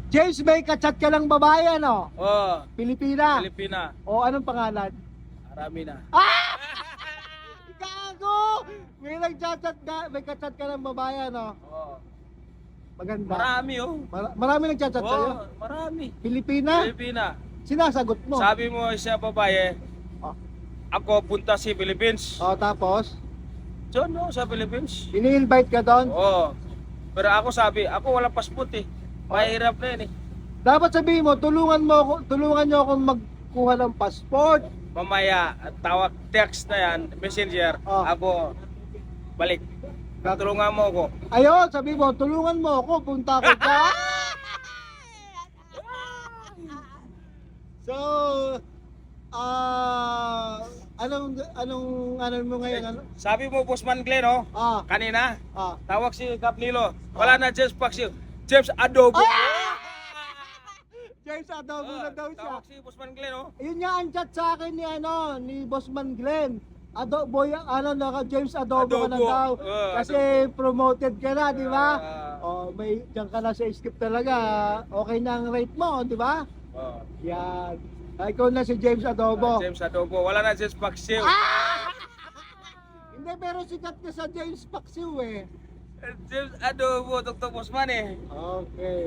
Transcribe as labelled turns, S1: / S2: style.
S1: James, may kachat ka ng babae, ano?
S2: Oh,
S1: Pilipina.
S2: Pilipina.
S1: O, anong pangalan?
S2: Marami na.
S1: Ah! Gago! May nagchat ka, may kachat ka ng babae, ano?
S2: Oh.
S1: Maganda.
S2: Marami oh.
S1: Marami nagchat sa'yo?
S2: Oh, marami.
S1: Pilipina?
S2: Pilipina.
S1: Sinasagot mo?
S2: Sabi mo siya babae,
S1: Oh.
S2: ako punta si Philippines.
S1: O, tapos?
S2: Diyan no, sa Philippines.
S1: Ini-invite ka doon?
S2: Oo. Pero ako sabi, ako walang passport eh. Mahirap na yun eh.
S1: Dapat sabihin mo, tulungan niyo akong magkuha ng passport.
S2: Mamaya, tawag text na yan, messenger,
S1: Oh.
S2: ako balik. Tulungan mo ako.
S1: Ayun, sabi mo, tulungan mo ako, punta ko ka. So, anong mo ngayon? Ano?
S2: Sabi mo, Bossman Glenn, oh,
S1: Ah,
S2: kanina,
S1: ah.
S2: tawag si Capnilo. Wala na James Paxil. James Adobo.
S1: James Adobo na daw siya.
S2: Tawag si Bossman Glenn, oh.
S1: Yun nga ang chat sa akin ni Bossman Glenn. Adobo, James Adobo, ka na
S2: Adobo.
S1: daw. Kasi promoted ka na, di ba?
S2: Ah.
S1: May diyan ka na sa script talaga. Okay na ang rate mo, di ba?
S2: Oh.
S1: Yan. Ikaw na si James Adobo.
S2: James Adobo. Wala na James Paxil.
S1: Hindi, pero sikat ka sa James Paxiw eh.
S2: James Adobo, Dr. Bossman eh.
S1: Okay.